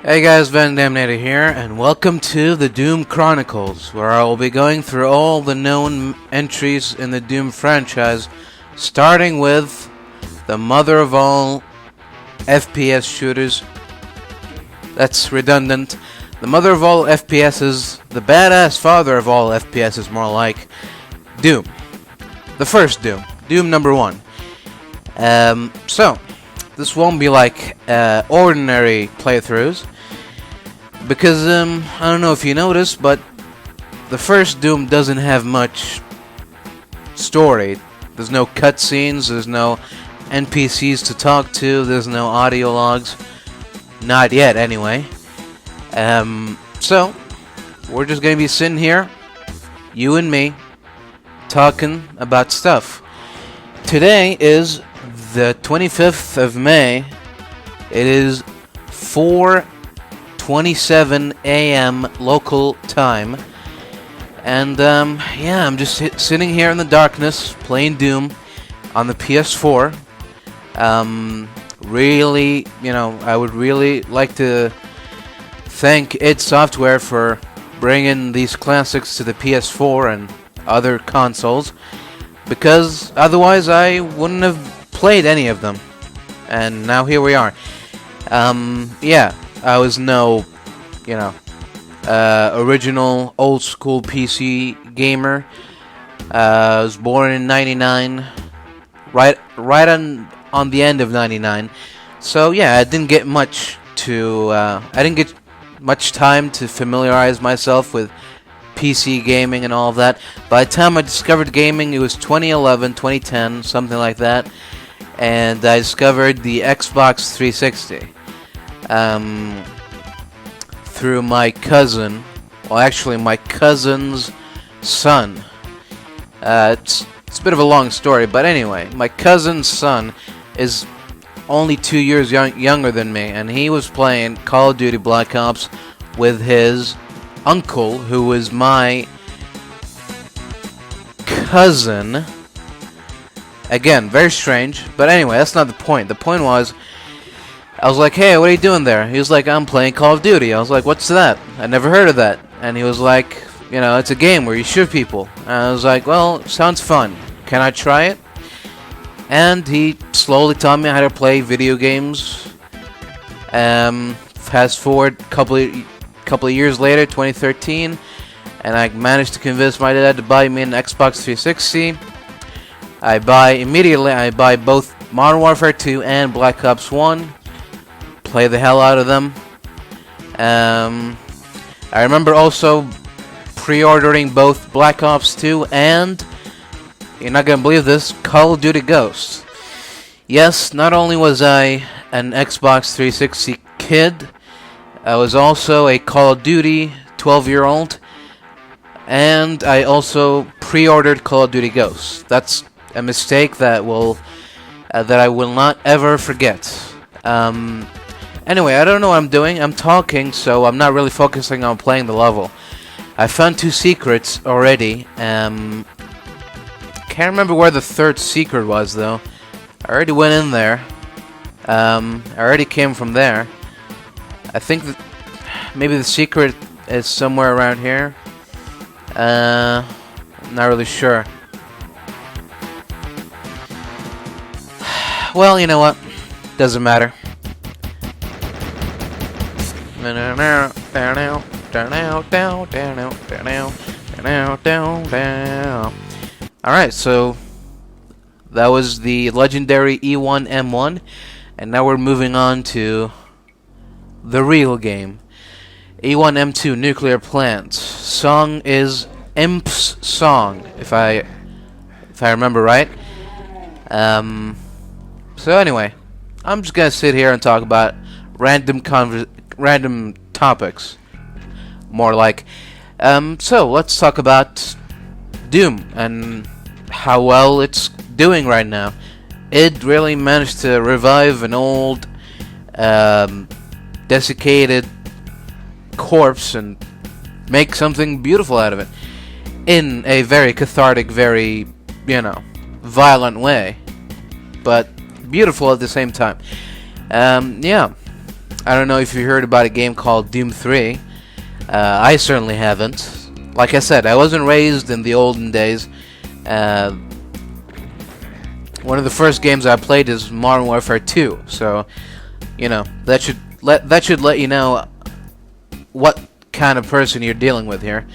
Hey guys, Vandamnator here, and welcome to the Doom Chronicles, where I will be going through all the known entries in the Doom franchise, starting with the mother of all FPS shooters. That's redundant. The mother of all FPSs, the badass father of all FPSs, more like Doom. The first Doom. Doom number 1. So, this won't be like ordinary playthroughs, because I don't know if you noticed, but the first Doom doesn't have much story. There's no cutscenes, there's no NPCs to talk to, there's no audio logs. Not yet, anyway. So, we're just gonna be sitting here, you and me, talking about stuff. Today is the 25th of May. It is 4:27 a.m. local time. And, yeah, I'm just sitting here in the darkness, playing Doom on the PS4. Really, I would really like to thank id Software for bringing these classics to the PS4 and other consoles, because otherwise I wouldn't have played any of them. And now here we are. Yeah, I was no, original old school PC gamer. I was born in '99, right on the end of '99. So yeah, I didn't get much time to familiarize myself with PC gaming and all of that. By the time I discovered gaming, it was 2011, 2010, something like that. And I discovered the Xbox 360 through my cousin. Well, actually, my cousin's son. It's a bit of a long story, but anyway, my cousin's son is only 2 years younger than me, and he was playing Call of Duty Black Ops with his uncle, who was my cousin. Again, very strange, but anyway, that's not the point. The point was, I was like, hey, what are you doing there? He was like, I'm playing Call of Duty. I was like, what's that? I never heard of that. And he was like, it's a game where you shoot people. And I was like, well, sounds fun. Can I try it? And he slowly taught me how to play video games. Fast forward a couple of years later, 2013, and I managed to convince my dad to buy me an Xbox 360. I buy both Modern Warfare 2 and Black Ops 1. Play the hell out of them. I remember also pre-ordering both Black Ops 2 and, you're not gonna believe this, Call of Duty Ghosts. Yes, not only was I an Xbox 360 kid, I was also a Call of Duty 12-year-old, and I also pre-ordered Call of Duty Ghosts. That's a mistake that I will not ever forget. Anyway, I don't know what I'm doing. I'm talking, so I'm not really focusing on playing the level. I found 2 secrets already. Can't remember where the third secret was, though. I already went in there. I already came from there. I think that maybe the secret is somewhere around here. Not really sure. Well, you know what? Doesn't matter. Alright, so that was the legendary E1M1, and now we're moving on to the real game. E1M2 Nuclear Plant. Song is Imp's Song, if I remember right. So anyway, I'm just gonna sit here and talk about random topics. More like. So let's talk about Doom and how well it's doing right now. It really managed to revive an old, desiccated corpse and make something beautiful out of it. In a very cathartic, very, violent way. But beautiful at the same time. Yeah. I don't know if you heard about a game called Doom 3. I certainly haven't. Like I said, I wasn't raised in the olden days. One of the first games I played is Modern Warfare 2, so that should let you know what kind of person you're dealing with here.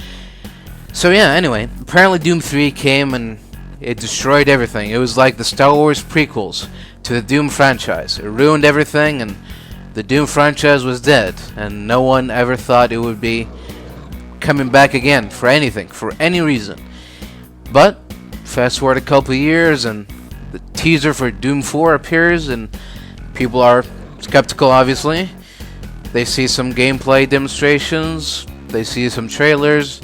So yeah, anyway, apparently Doom 3 came and it destroyed everything. It was like the Star Wars prequels to the Doom franchise. It ruined everything, and the Doom franchise was dead, and no one ever thought it would be coming back again for anything, for any reason. But fast forward a couple of years, and the teaser for Doom 4 appears, and people are skeptical, obviously. They see some gameplay demonstrations, they see some trailers,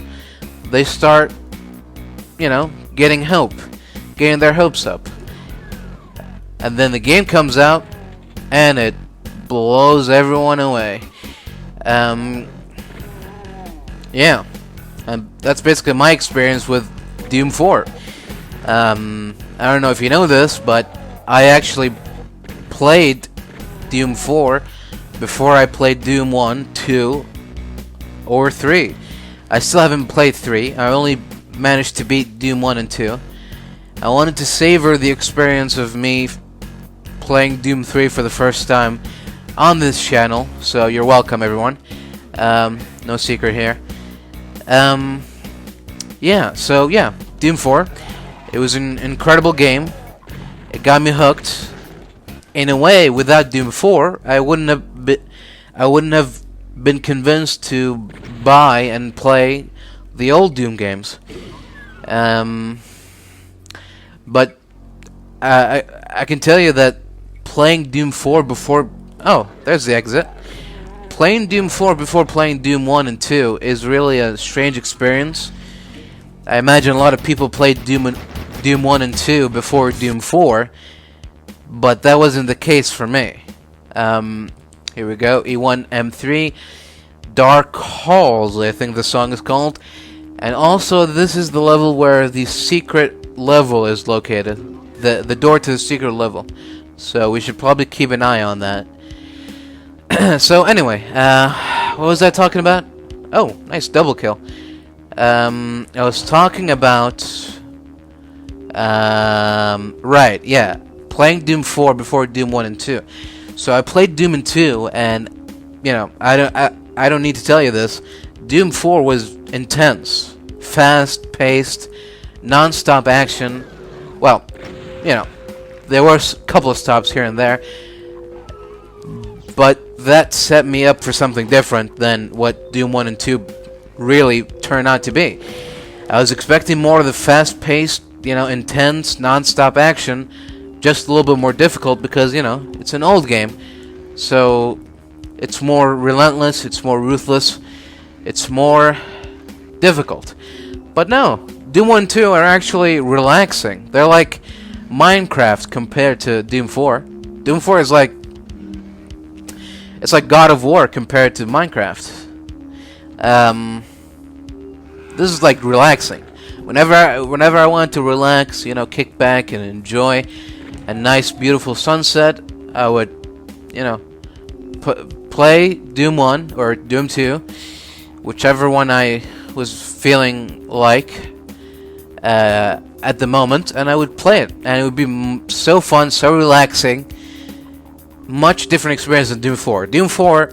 they start, getting hope, getting their hopes up. And then the game comes out, and it blows everyone away. Yeah, and that's basically my experience with Doom 4. I don't know if you know this, but I actually played Doom 4 before I played Doom 1, 2, or 3. I still haven't played 3. I only managed to beat Doom 1 and 2. I wanted to savor the experience of me playing Doom 3 for the first time on this channel, so you're welcome, everyone. No secret here. Yeah, Doom 4. It was an incredible game. It got me hooked. In a way, without Doom 4, I wouldn't have been convinced to buy and play the old Doom games. But I can tell you that playing Doom 4 before... Oh, there's the exit. Playing Doom 4 before playing Doom 1 and 2 is really a strange experience. I imagine a lot of people played Doom 1 and 2 before Doom 4, but that wasn't the case for me. Here we go, E1M3, Dark Halls, I think the song is called. And also, this is the level where the secret level is located. The door to the secret level. So we should probably keep an eye on that. So anyway, what was I talking about? Oh, nice double kill. I was talking about... right, yeah. Playing Doom 4 before Doom 1 and 2. So I played Doom and 2, and, I don't need to tell you this. Doom 4 was intense. Fast-paced, non-stop action. Well, there were a couple of stops here and there. But that set me up for something different than what Doom 1 and 2 really turned out to be. I was expecting more of the fast-paced, intense, non-stop action, just a little bit more difficult because, it's an old game. So, it's more relentless, it's more ruthless, it's more difficult. But no, Doom 1 and 2 are actually relaxing. They're like Minecraft compared to Doom 4. Doom 4 is like... It's like God of War compared to Minecraft. This is like relaxing. Whenever I want to relax, kick back and enjoy a nice, beautiful sunset, I would, play Doom 1 or Doom 2, whichever one I was feeling like at the moment, and I would play it, and it would be so fun, so relaxing. Much different experience than Doom 4. Doom 4,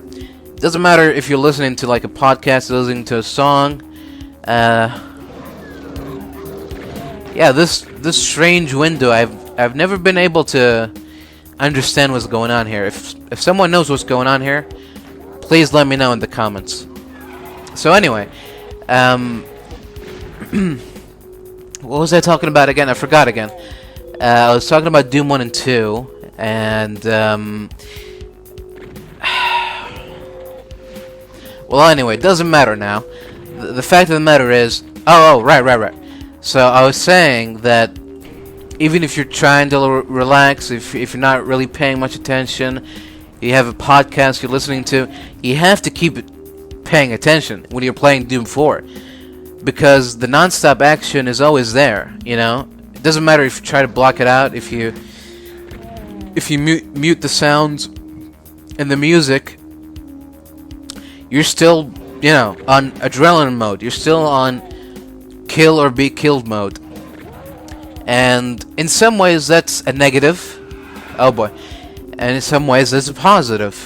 doesn't matter if you're listening to like a podcast, listening to a song. Yeah, this strange window, I've never been able to understand what's going on here. If someone knows what's going on here, please let me know in the comments. So anyway, what was I talking about again? I forgot again. I was talking about Doom 1 and 2. And, well, anyway, it doesn't matter now. The fact of the matter is... Oh, right. So, I was saying that even if you're trying to relax, if you're not really paying much attention, you have a podcast you're listening to, you have to keep paying attention when you're playing Doom 4. Because the non-stop action is always there, It doesn't matter if you try to block it out, if you mute the sounds, in the music, you're still, on adrenaline mode. You're still on kill or be killed mode. And in some ways that's a negative. Oh boy. And in some ways that's a positive.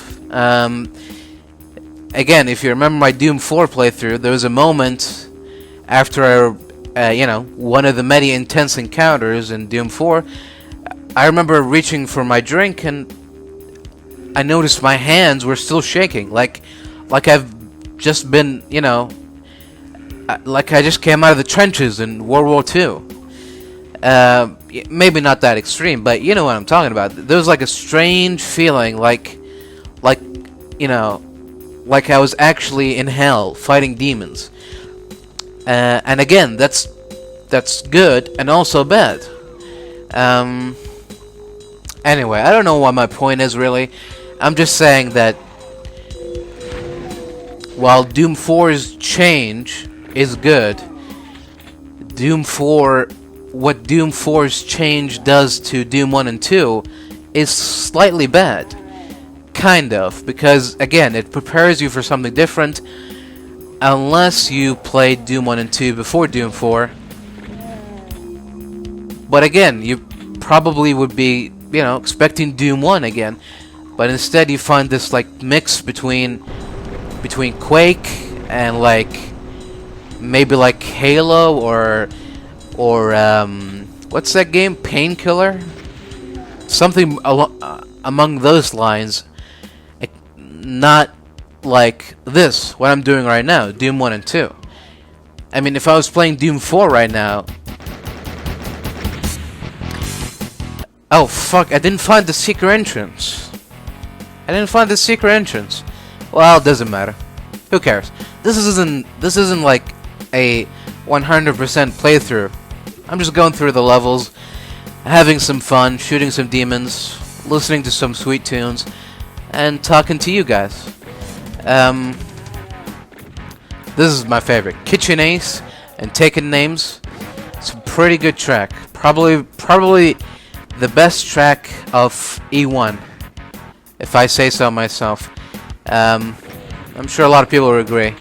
Again, if you remember my Doom 4 playthrough, there was a moment after one of the many intense encounters in Doom 4, I remember reaching for my drink and I noticed my hands were still shaking, like I've just been, like I just came out of the trenches in World War II. Maybe not that extreme, but you know what I'm talking about. There was like a strange feeling, like I was actually in hell fighting demons. And again, that's good and also bad. Anyway, I don't know what my point is really. I'm just saying that while Doom 4's change is good, what Doom 4's change does to Doom 1 and 2 is slightly bad. Kind of, because again, it prepares you for something different. Unless you played Doom 1 and 2 before Doom 4. But again, you probably would be, expecting Doom 1 again. But instead you find this like mix between Quake and maybe like Halo or what's that game? Painkiller? Something among those lines. Not like this, what I'm doing right now, Doom 1 and 2. I mean, if I was playing Doom 4 right now... Oh, fuck, I didn't find the secret entrance. Well, it doesn't matter. Who cares? This isn't like a 100% playthrough. I'm just going through the levels, having some fun, shooting some demons, listening to some sweet tunes, and talking to you guys. This is my favorite. Kitchen Ace and Taken Names. It's a pretty good track. Probably the best track of E1, if I say so myself. I'm sure a lot of people will agree.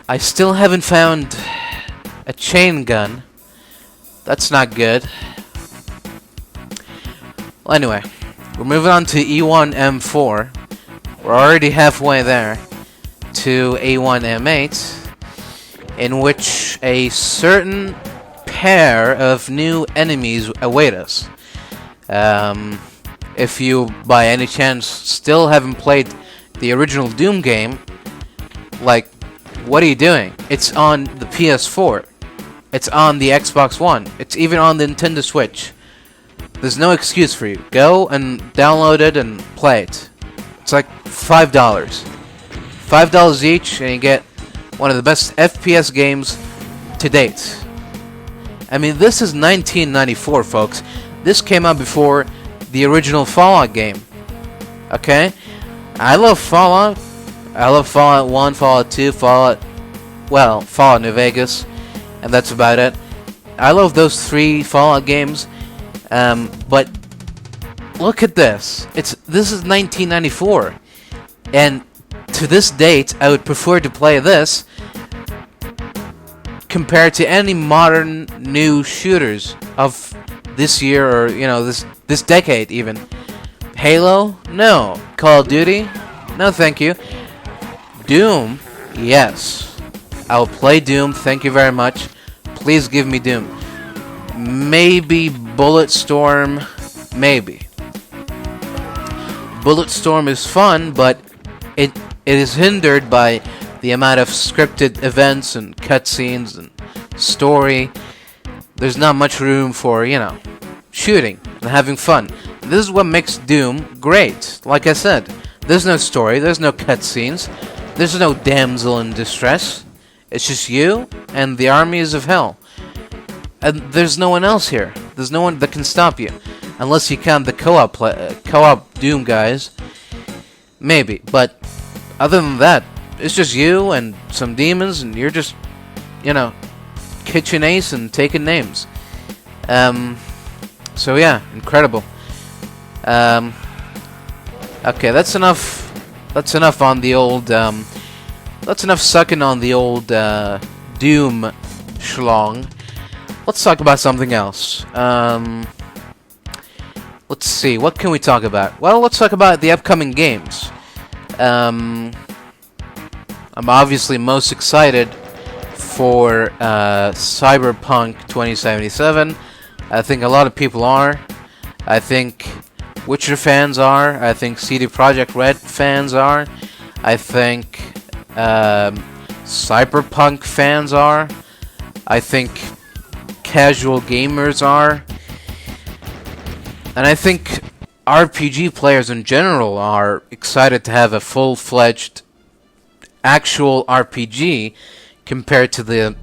I still haven't found a chain gun. That's not good. Well, anyway, we're moving on to E1 M4. We're already halfway there to A1 M8, in which a certain pair of new enemies await us. If you, by any chance, still haven't played the original Doom game, what are you doing? It's on the PS4. It's on the Xbox One. It's even on the Nintendo Switch. There's no excuse for you. Go and download it and play it. It's like $5. $5 each, and you get one of the best FPS games to date. I mean, this is 1994, folks. This came out before the original Fallout game. Okay? I love Fallout. I love Fallout 1, Fallout 2, Fallout New Vegas, and that's about it. I love those 3 Fallout games. But look at this. This is 1994, and to this date, I would prefer to play this compared to any modern new shooters of this year or this decade even. Halo? No. Call of Duty? No, thank you. Doom? Yes. I'll play Doom. Thank you very much. Please give me Doom. Maybe Bulletstorm. Maybe. Bulletstorm is fun, but it is hindered by the amount of scripted events and cutscenes and story. There's not much room for, shooting and having fun. This is what makes Doom great. Like I said, there's no story, there's no cutscenes, there's no damsel in distress. It's just you and the armies of hell. And there's no one else here. There's no one that can stop you. Unless you count the co-op Doom guys. Maybe. But other than that, it's just you and some demons, and you're just, Kitchen Ace and taking names. So yeah, incredible. Okay, that's enough. That's enough on the old. That's enough sucking on the old Doom schlong. Let's talk about something else. Let's see. What can we talk about? Well, let's talk about the upcoming games. I'm obviously most excited for Cyberpunk 2077. I think a lot of people are. I think Witcher fans are. I think CD Projekt Red fans are. I think Cyberpunk fans are. I think casual gamers are. And I think RPG players in general are excited to have a full-fledged actual RPG compared to the,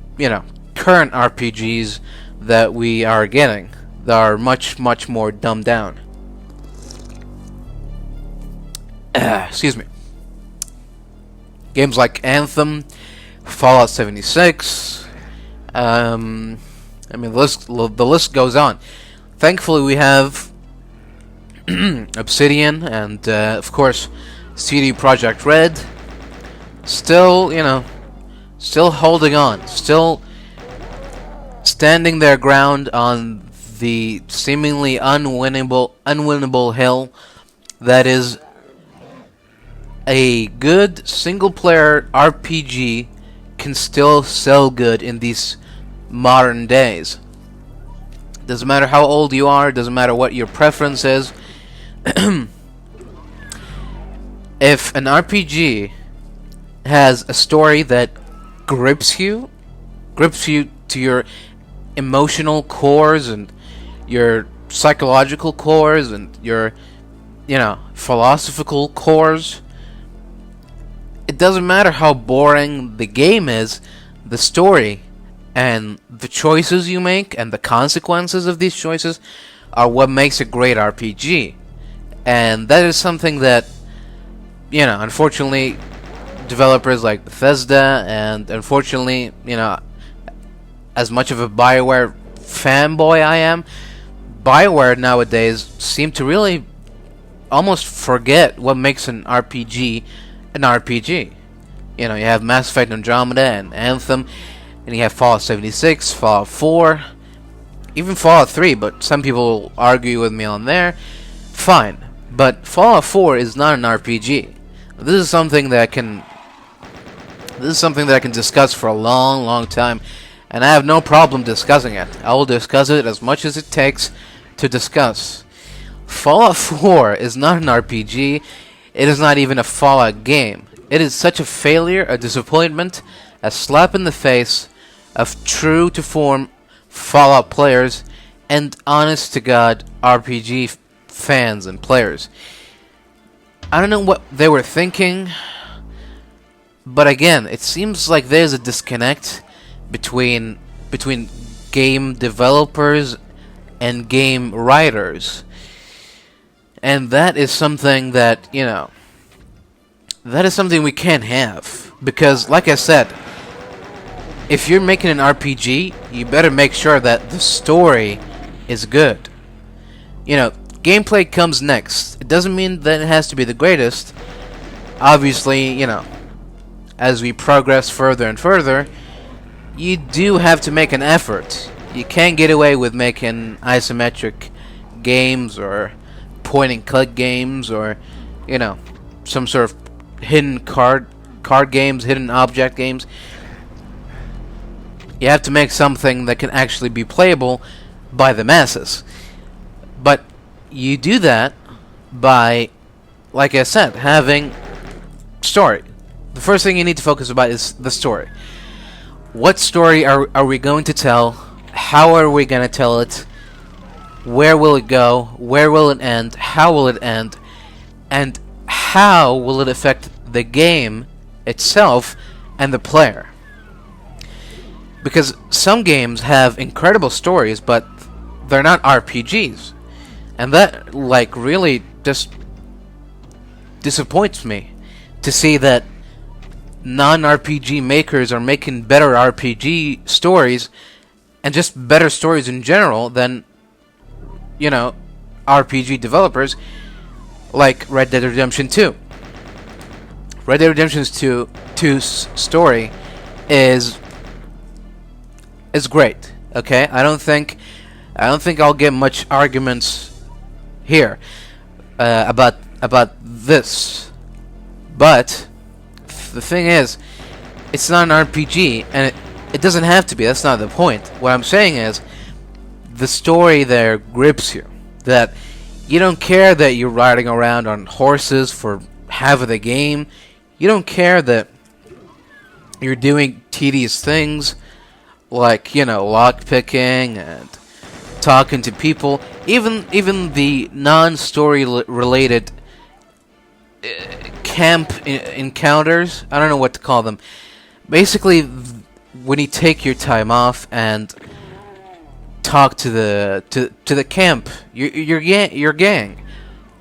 current RPGs that we are getting. That are much, much more dumbed down. Excuse me. Games like Anthem, Fallout 76. The list goes on. Thankfully, we have Obsidian and, of course, CD Projekt Red. Still, still holding on. Still standing their ground on the seemingly unwinnable hill that is a good single-player RPG can still sell good in these modern days. Doesn't matter how old you are, doesn't matter what your preference is. If an RPG has a story that grips you to your emotional cores and your psychological cores and your, philosophical cores. It doesn't matter how boring the game is, the story and the choices you make and the consequences of these choices are what makes a great RPG. And that is something that, unfortunately, developers like Bethesda and, unfortunately, as much of a BioWare fanboy I am, BioWare nowadays seem to really almost forget what makes an RPG an RPG. You have Mass Effect Andromeda and Anthem, and you have Fallout 76, Fallout 4, even Fallout 3, but some people argue with me on there. Fine, but Fallout 4 is not an RPG. This is something that I can discuss for a long, long time, and I have no problem discussing it. I will discuss it as much as it takes to discuss. Fallout 4 is not an RPG. It is not even a Fallout game. It is such a failure, a disappointment, a slap in the face of true-to-form Fallout players and honest-to-God RPG fans and players. I don't know what they were thinking, but again, it seems like there's a disconnect between game developers and game writers. And that is something that, that is something we can't have. Because, like I said, if you're making an RPG, you better make sure that the story is good. Gameplay comes next. It doesn't mean that it has to be the greatest. Obviously, as we progress further and further, you do have to make an effort. You can't get away with making isometric games or point-and-click games or, some sort of hidden card games, hidden object games. You have to make something that can actually be playable by the masses. But you do that by, like I said, having story. The first thing you need to focus about is the story. What story are we going to tell? How are we going to tell it? Where will it go? Where will it end? How will it end? And how will it affect the game itself and the player? Because some games have incredible stories, but they're not RPGs. And that, really just disappoints me to see that non-RPG makers are making better RPG stories and just better stories in general than, RPG developers. like Red Dead Redemption 2. Red Dead Redemption 2's story is great. Okay, I don't think I'll get much arguments here about this. But the thing is, it's not an RPG, and it doesn't have to be. That's not the point. What I'm saying is, the story there grips you. That you don't care that you're riding around on horses for half of the game. You don't care that you're doing tedious things like, lockpicking and talking to people. Even the non-story related camp encounters. I don't know what to call them. Basically, when you take your time off and talk to the camp, your gang.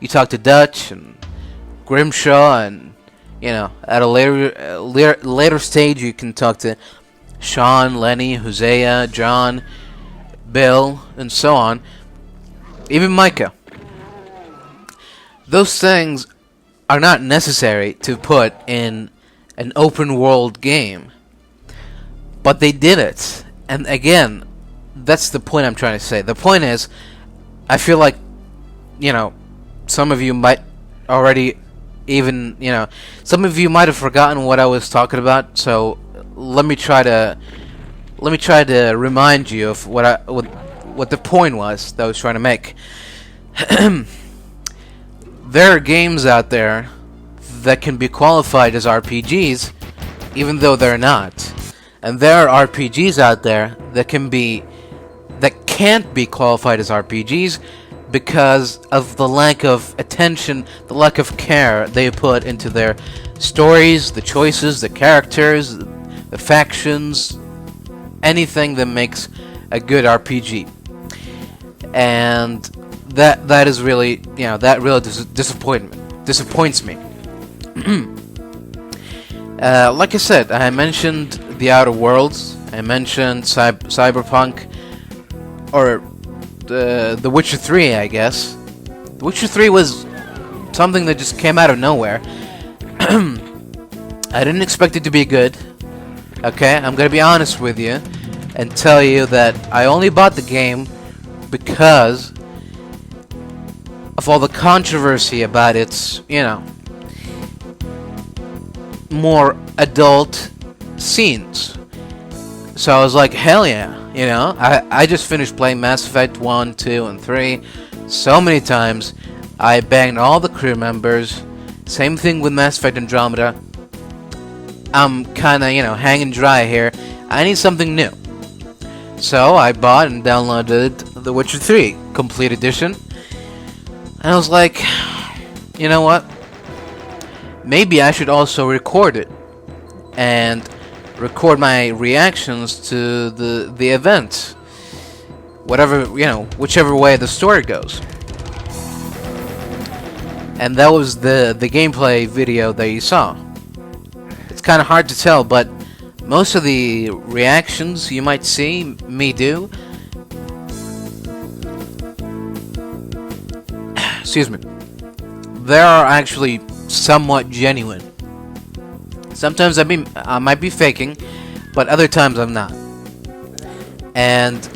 You talk to Dutch and Grimshaw, and at a later stage you can talk to Sean, Lenny, Hosea, John, Bill, and so on. Even Micah. Those things are not necessary to put in an open world game, but they did it. And again, that's the point I'm trying to say. The point is, I feel like, some of you might already some of you might have forgotten what I was talking about. So let me try to remind you of what the point was that I was trying to make. There are games out there that can be qualified as RPGs, even though they're not. And there are RPGs out there that can't be qualified as RPGs because of the lack of attention, the lack of care they put into their stories, the choices, the characters, the factions, anything that makes a good RPG. And that is really, that really disappoints me. Like I said, I mentioned The Outer Worlds, I mentioned Cyberpunk, or The Witcher 3, I guess. The Witcher 3 was something that just came out of nowhere. I didn't expect it to be good. Okay, I'm gonna be honest with you and tell you that I only bought the game because of all the controversy about its, more adult scenes. So I was like, hell yeah, I just finished playing Mass Effect 1, 2, and 3 so many times. I banged all the crew members. Same thing with Mass Effect Andromeda. I'm kinda, hanging dry here. I need something new. So I bought and downloaded The Witcher 3 Complete Edition. And I was like, you know what? Maybe I should also record it. And record my reactions to the event. Whatever, whichever way the story goes. And that was the gameplay video that you saw. It's kind of hard to tell, but most of the reactions you might see me do, excuse me, they are actually somewhat genuine. Sometimes I might be faking, but other times I'm not. And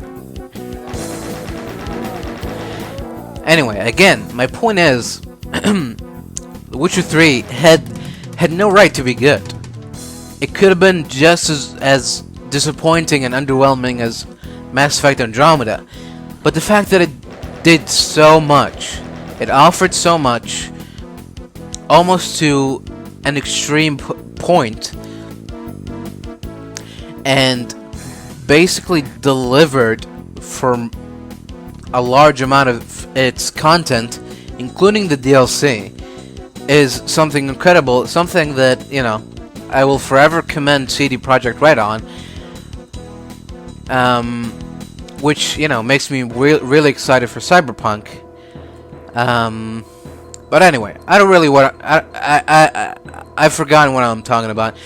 anyway, again, my point is, The Witcher 3 had no right to be good. It could have been just as disappointing and underwhelming as Mass Effect Andromeda. But the fact that it did so much, it offered so much, almost to an extreme point, and basically delivered for a large amount of its content, including the DLC, is something incredible, something that, I will forever commend CD Projekt Red on, which, makes me really excited for Cyberpunk. But anyway, I don't really want to, I've forgotten what I'm talking about.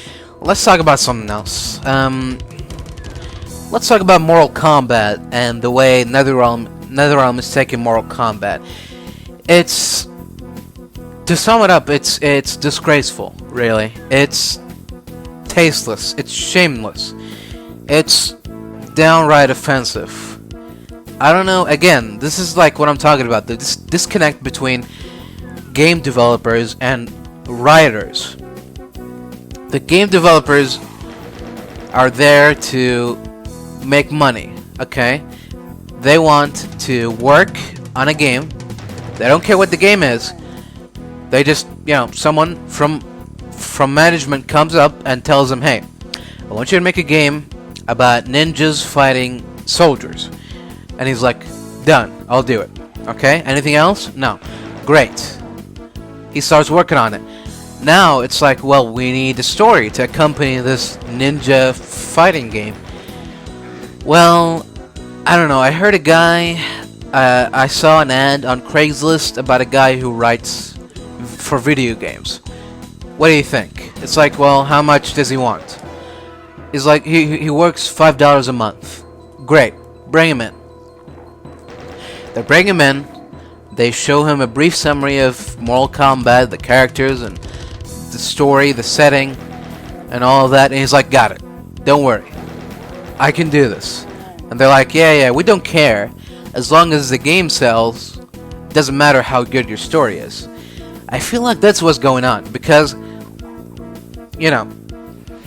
Let's talk about something else. Let's talk about Mortal Kombat and the way NetherRealm is taking Mortal Kombat. It's To sum it up, it's disgraceful, really. It's tasteless. It's shameless. It's downright offensive. I don't know. Again, this is like what I'm talking about. The disconnect between game developers and writers. The game developers are there to make money, okay? They want to work on a game. They don't care what the game is. They just, someone from management comes up and tells them, hey, I want you to make a game about ninjas fighting soldiers. And he's like, done, I'll do it. Okay, anything else? No. Great. He starts working on it. Now it's like, well, we need a story to accompany this ninja fighting game. Well, I don't know. I heard a guy, I saw an ad on Craigslist about a guy who writes for video games. What do you think? It's like, well, how much does he want? He's like, he works $5 a month. Great. Bring him in. They bring him in. They show him a brief summary of Mortal Kombat, the characters, and the story, the setting, and all of that. And he's like, got it. Don't worry. I can do this. And they're like, yeah, we don't care. As long as the game sells, doesn't matter how good your story is. I feel like that's what's going on. Because,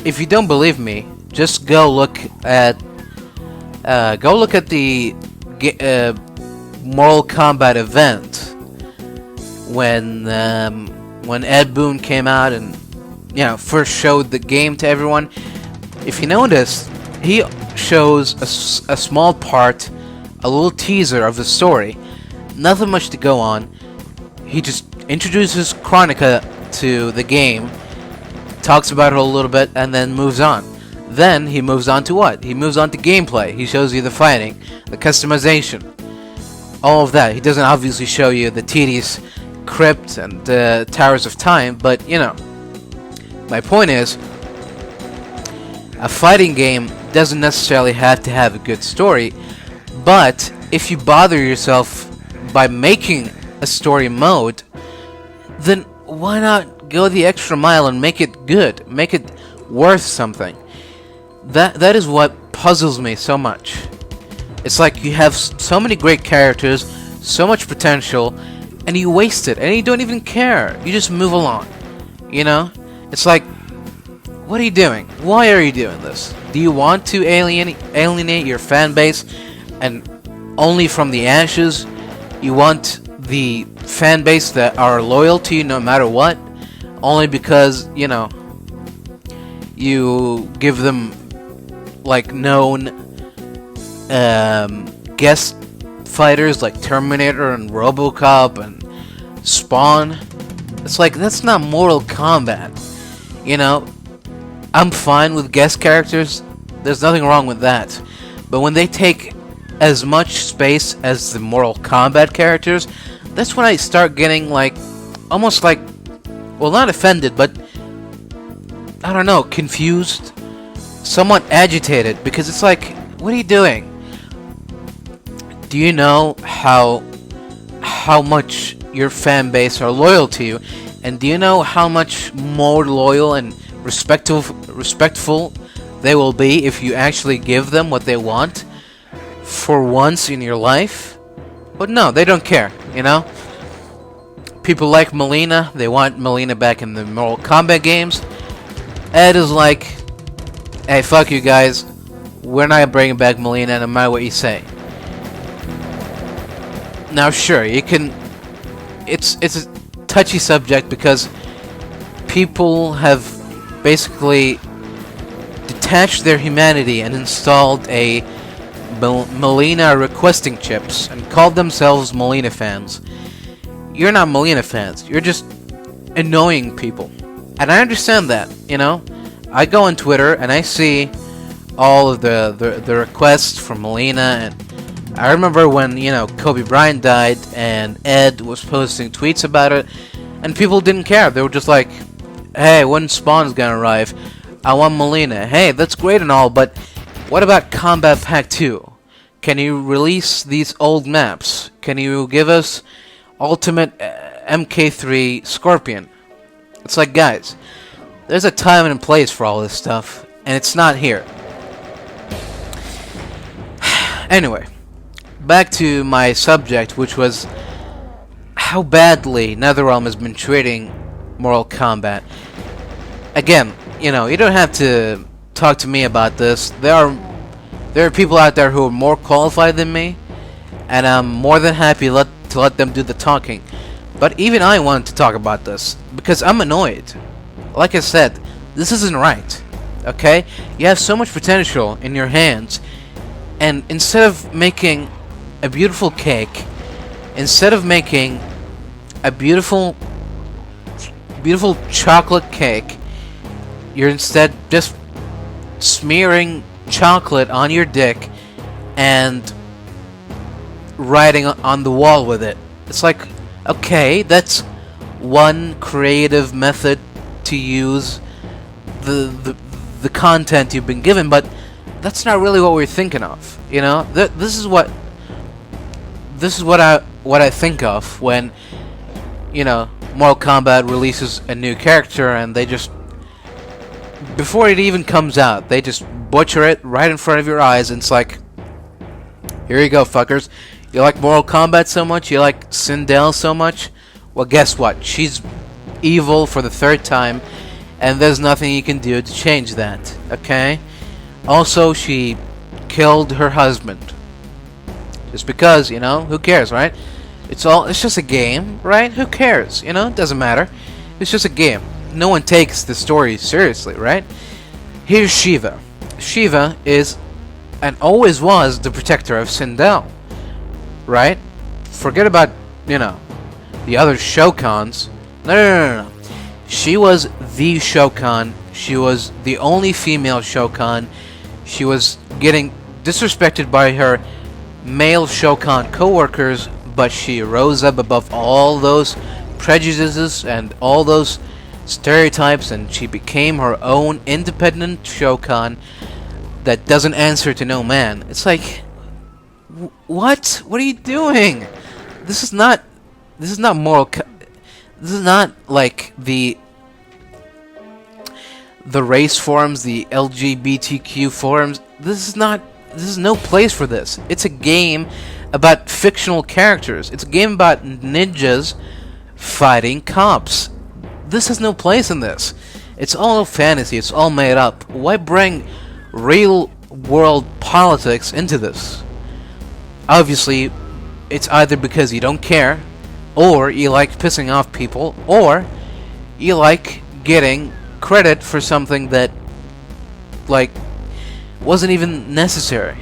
if you don't believe me, just go look at the Mortal Kombat event when Ed Boon came out and first showed the game to everyone. If you notice, he shows a small part, a little teaser of the story. Nothing much to go on. He just introduces Chronica to the game, talks about it a little bit, and then moves on. Then he moves on to what? He moves on to gameplay. He shows you the fighting, the customization, all of that. He doesn't obviously show you the tedious crypt and the Towers of Time, but my point is, a fighting game doesn't necessarily have to have a good story, but if you bother yourself by making a story mode, then why not go the extra mile and make it good, make it worth something? That is what puzzles me so much. It's like you have so many great characters, so much potential, and you waste it, and you don't even care. You just move along, It's like, what are you doing? Why are you doing this? Do you want to alienate your fan base, and only from the ashes, you want the fan base that are loyal to you no matter what, only because, you give them like known guest fighters like Terminator and RoboCop and Spawn. It's like, that's not Mortal Kombat. I'm fine with guest characters. There's nothing wrong with that. But when they take as much space as the Mortal Kombat characters, that's when I start getting like, almost like, well, not offended, but I don't know, confused, somewhat agitated, because it's like, what are you doing? Do you know how much your fan base are loyal to you, and do you know how much more loyal and respectful they will be if you actually give them what they want for once in your life? But no, they don't care, People like Melina, they want Melina back in the Mortal Kombat games. Ed is like, hey, fuck you guys, we're not bringing back Melina no matter what you say. Now sure, you can, it's a touchy subject because people have basically detached their humanity and installed a Melina requesting chips and called themselves Melina fans. You're not Melina fans, you're just annoying people. And I understand that, I go on Twitter and I see all of the requests from Melina, and I remember when, Kobe Bryant died and Ed was posting tweets about it, and people didn't care. They were just like, hey, when Spawn's gonna arrive? I want Melina. Hey, that's great and all, but what about Combat Pack 2? Can you release these old maps? Can you give us ultimate MK3 Scorpion. It's like, guys, there's a time and a place for all this stuff, and it's not here. Anyway, back to my subject, which was how badly NetherRealm has been treating Mortal Kombat. Again, you don't have to talk to me about this. There are people out there who are more qualified than me, and I'm more than happy to let them do the talking. But even I wanted to talk about this because I'm annoyed. Like I said, this isn't right. Okay? You have so much potential in your hands, and instead of making a beautiful cake, instead of making a beautiful chocolate cake, you're instead just smearing chocolate on your dick and writing on the wall with it. It's like, okay, that's one creative method to use the content you've been given, but that's not really what we're thinking of. This is what I think of when Mortal Kombat releases a new character, and they just, before it even comes out, they just butcher it right in front of your eyes, and it's like, here you go, fuckers. You like Mortal Kombat so much? You like Sindel so much? Well, guess what? She's evil for the third time, and there's nothing you can do to change that, okay? Also, she killed her husband. Just because, who cares, right? It's just a game, right? Who cares, it doesn't matter. It's just a game. No one takes the story seriously, right? Here's Shiva. Shiva is, and always was, the protector of Sindel, right? Forget about, the other Shokans. No. She was the Shokan. She was the only female Shokan. She was getting disrespected by her male Shokan co-workers, but she rose up above all those prejudices and all those stereotypes, and she became her own independent Shokan that doesn't answer to no man. It's like, what? What are you doing? This is not moral. This is not like the race forums, the LGBTQ forums. This is no place for this. It's a game about fictional characters. It's a game about ninjas fighting cops. This has no place in this. It's all fantasy. It's all made up. Why bring real world politics into this? Obviously, it's either because you don't care, or you like pissing off people, or you like getting credit for something that, wasn't even necessary.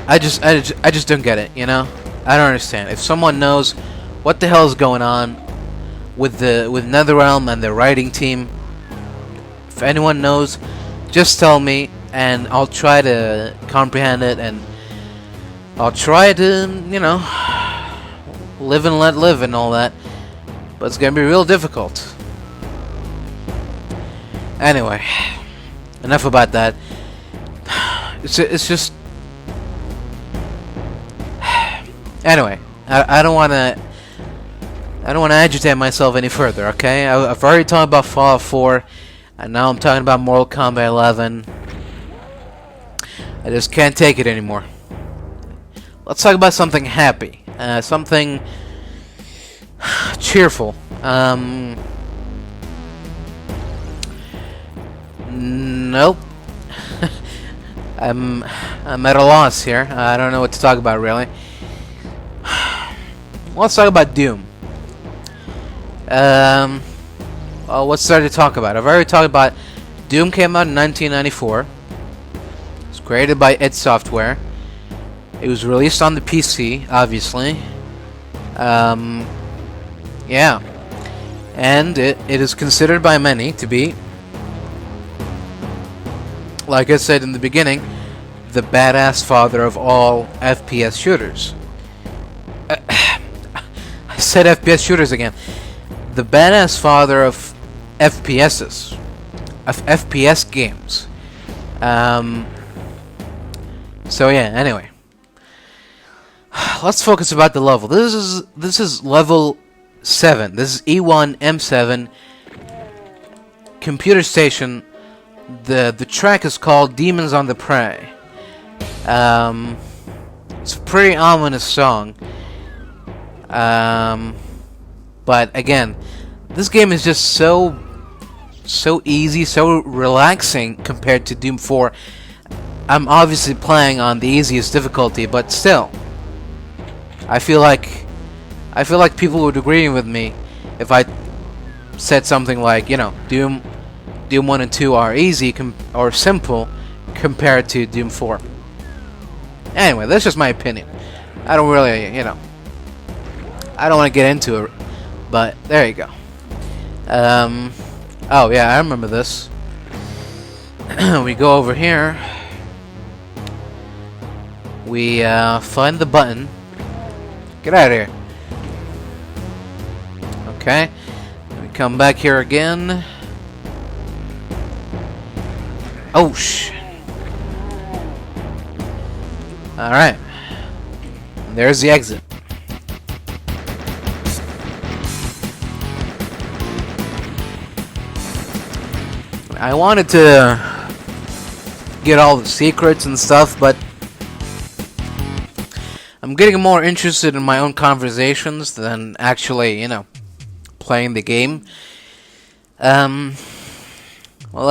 I just don't get it, I don't understand. If someone knows what the hell is going on with NetherRealm and their writing team, if anyone knows, just tell me, and I'll try to comprehend it, and I'll try to, live and let live and all that. But it's gonna be real difficult. Anyway, enough about that. It's just. Anyway, I don't want to agitate myself any further. Okay, I've already talked about Fallout 4, and now I'm talking about Mortal Kombat 11. I just can't take it anymore. Let's talk about something happy, something cheerful. Nope. I'm at a loss here. I don't know what to talk about, really. Let's talk about Doom. Well, what's there to talk about? I've already talked about Doom. Came out in 1994. It was created by id Software. It was released on the PC, obviously. Yeah. And it is considered by many to be, like I said in the beginning, the badass father of all FPS shooters. I said FPS shooters again. The badass father of FPSs. Of FPS games. So yeah, anyway. Let's focus about the level. This is level 7. This is E1M7 computer station. The track is called Demons on the Prey. It's a pretty ominous song. But again, this game is just so easy, so relaxing compared to Doom 4. I'm obviously playing on the easiest difficulty, but still, I feel like people would agree with me if I said something like, you know, Doom 1 and 2 are easy or simple compared to Doom 4. Anyway, that's just my opinion. I don't really, you know, I don't want to get into it, but there you go. Oh yeah, I remember this. We go over here. We find the button. Get out of here. Okay. We come back here again. Oh shit. Alright. There's the exit. I wanted to get all the secrets and stuff, but I'm getting more interested in my own conversations than actually, you know, playing the game. Well,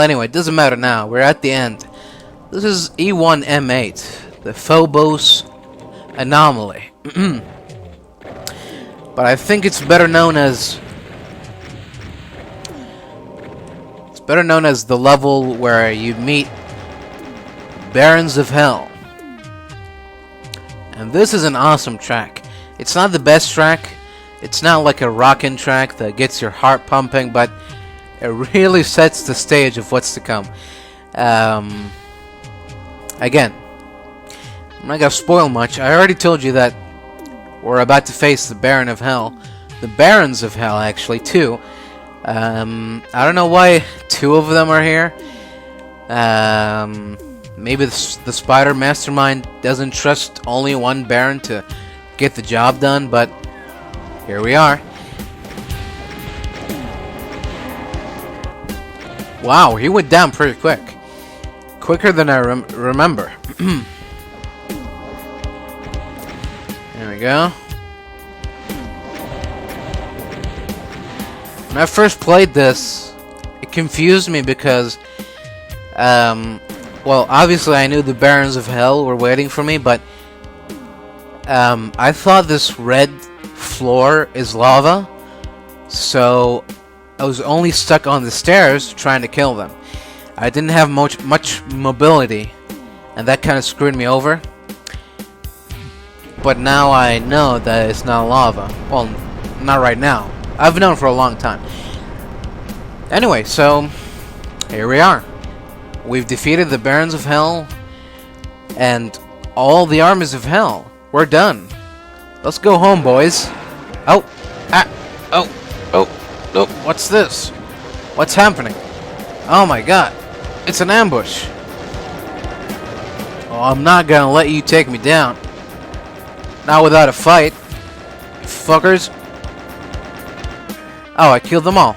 anyway, it doesn't matter now. We're at the end. This is E1M8, the Phobos anomaly. But I think it's better known as the level where you meet Barons of Hell. And this is an awesome track. It's not the best track. It's not like a rockin' track that gets your heart pumping, but it really sets the stage of what's to come. Again, I'm not gonna spoil much. I already told you that we're about to face the Baron of Hell. The Barons of Hell, actually, too. I don't know why two of them are here. Maybe the Spider Mastermind doesn't trust only one Baron to get the job done, but here we are. Wow, he went down pretty quick. Quicker than I remember. There we go. When I first played this, it confused me because, well, obviously I knew the Barons of Hell were waiting for me, but I thought this red floor is lava, so I was only stuck on the stairs trying to kill them. I didn't have much mobility, and that kind of screwed me over. But now I know that it's not lava. Well, not right now. I've known for a long time. Anyway, so here we are. We've defeated the Barons of Hell and all the armies of Hell. We're done. Let's go home, boys. Oh, oh, what's this? What's happening? Oh my god, it's an ambush. Oh, I'm not gonna let you take me down. Not without a fight, you fuckers. Oh, I killed them all.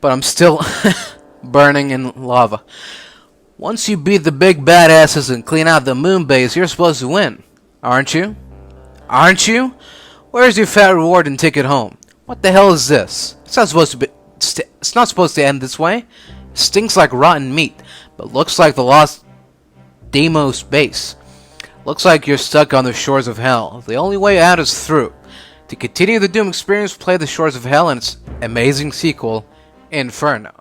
But I'm still burning in lava. Once you beat the big badasses and clean out the moon base, you're supposed to win. Aren't you? Aren't you? Where's your fat reward and ticket home? What the hell is this? It's not supposed to be. It's not supposed to end this way. Stinks like rotten meat, but looks like the lost Deimos base. Looks like you're stuck on the shores of hell. The only way out is through. To continue the Doom experience, play The Shores of Hell and its amazing sequel, Inferno.